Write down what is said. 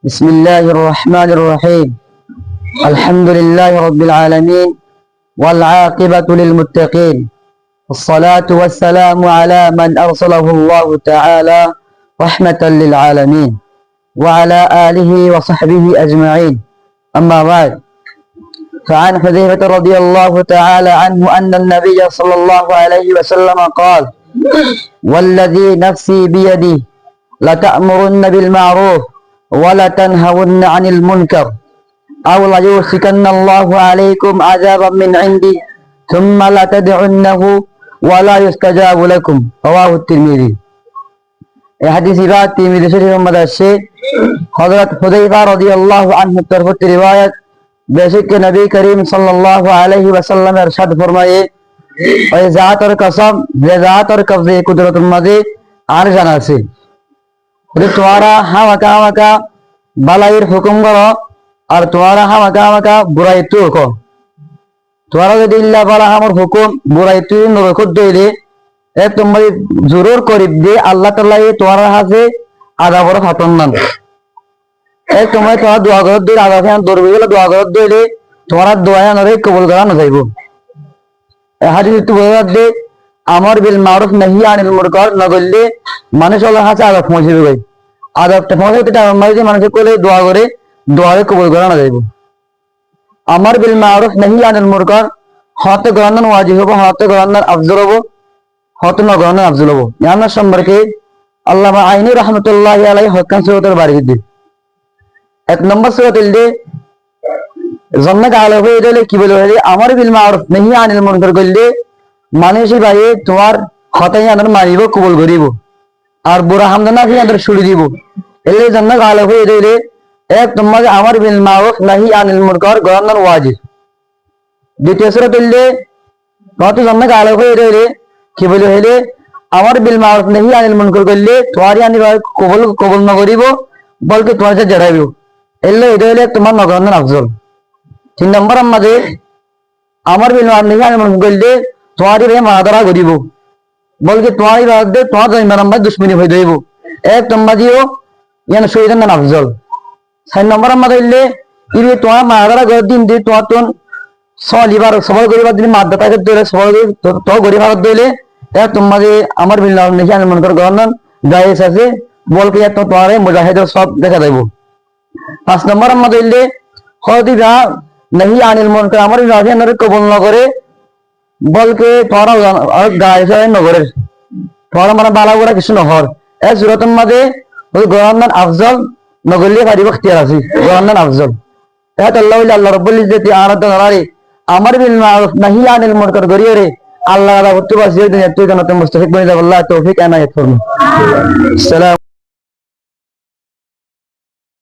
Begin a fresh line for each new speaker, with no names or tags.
بسم الله الرحمن الرحيم. الحمد لله رب العالمين والعاقبة للمتقين، والصلاة والسلام على من أرسله الله تعالى رحمة للعالمين وعلى آله وصحبه أجمعين. أما بعد، فعن حذيفة رضي الله تعالى عنه أن النبي صلى الله عليه وسلم قال: والذي نفسي بيده لتأمرن بالمعروف ولتنهون عن المنكر أو ليوشكن الله عليكم عذابا من عندي ثم لتدعنه ولا يستجاب لكم. رواه الترمذي. এই হাদিসটি তিরমিজি শরীফের মধ্যে আছে। হযরত হুযায়ফা রাদিয়াল্লাহু আনহু তরফতে রিওয়ায়াত, বেশক নবী করিম সাল্লাল্লাহু আলাইহি ওয়াসাল্লাম ইরশাদ ফরমায়ে, ওই জাতের কসম যে জাতের কবজে কুদরতের মধ্যে আর জানা আছে, তোমরা হামাকা বালাইয়ের হুকুম করো আর তোমরা হামাকা বুড়াই তুই কো। তোমরা যদি ইল্লা বালা আমার হুকুম বুড়াই তুই নরকত দইলে এ তোমার জরুর করিব যে আল্লাহ তাআলা এ তোমরা হাতে আদা বড় ফাতন নান এ তোমার তোমরা দোয়া করত দই আদা খান দরবে গেলে দোয়া করত দইলে তোমরা দোয়া নরে কবুল করা না যাইব। এ হাদিস তো বলা দে আমর বিল মারুফ নহি আনিল মুনকার না করলে মানুষ আল্লাহ হাতে আদা পৌঁছবে ভাই। আদাবটা পৌঁছাতে মাঝে মানুষের কোলে দোয়া করে দোয়ারে কবুল করা না যাইব। আমর বিল মারুফ নহি আনিল মুনকার হতে গণন ওয়াজিব হবে, হতে গণন আফজল হবে, হতে না গণন আফজল হবে। ইয়ার সম্পর্কে আল্লামা আইনি রাহমাতুল্লাহি আলাইহি হকান সূরাতের বাড়ি দিতে এক নম্বর সূরাতের দে জান্নাত আলো হয়ে গেলে কি বলে হলে আমর বিল মারুফ নহি আনিল মুনকার করলে মানুষই ভাই তোমার হতাই আনার মারিব কবুল করিব আর বুড়া হামদানা কি আদর ছুড়ি দিব। এলে জান্নাত আলো হয়ে গেলে এক তোমাকে আমর বিল মারুফ নহি আনিল মুনকার গণন ওয়াজিব। দ্বিতীয় সূরাতের দে কত জান্নাত আলো হয়ে গেলে কি বলে হলে আমর বিল মারুফ নহি আনিল মুনকার করলে তোমারই আনি কবুল না করিব বলকে তোমার সাথে জড়াইব। এলে এটা হলে তোমার নগরন আফজল। তিন নম্বর আমাদের আমর বিল মারুফ নহি আনিল মুনকার করলে তোমারই ভাই মাদারা করিব বলকে তোমারই বাদে তোমার জমির আমরা দুশ্মনী হয়ে যাইব। এক তোমাদিও ইয়ান শহীদের নাম আফজল। চার নম্বর আমাদের হইলে ইবে তোমার মাদারা গড় দিন দিয়ে তোমার তোন সলিবার সবল করিবার দিন মাদ্দা তাকে দইলে সবল তো গরিবার দইলে এক তোমাদের আমার বিল মারুফ নহি আনিল মুনকার গণন জায়েজ আছে বলকে এত তোমার মুজাহিদের সব দেখা যাইব। পাঁচ নম্বর আমাদের হইলে হদিবা নহি আনিল মুনকার আমার বিল মারুফ নহি কবুল না করে বলকে তোরা গায়ে নগরের তোরা মানে বালা গোড়া কিছু নহর এই সুরতের মাঝে ওই গভর্নর আফজল নগরলে পারিব ইখতিয়ার আছে গভর্নর আফজল। তাহলে আল্লাহ রাব্বুল ইজ্জতি আরাধনা ধরারে আমার বিল মারুফ নহি আনিল মুনকার গরিয়রে আল্লাহ রাব্বুল তুবাসির দুনিয়া তুই জান্নাতুল মুস্তাহিক বনে যাব। আল্লাহ তৌফিক এনায়েত করুন। সালাম।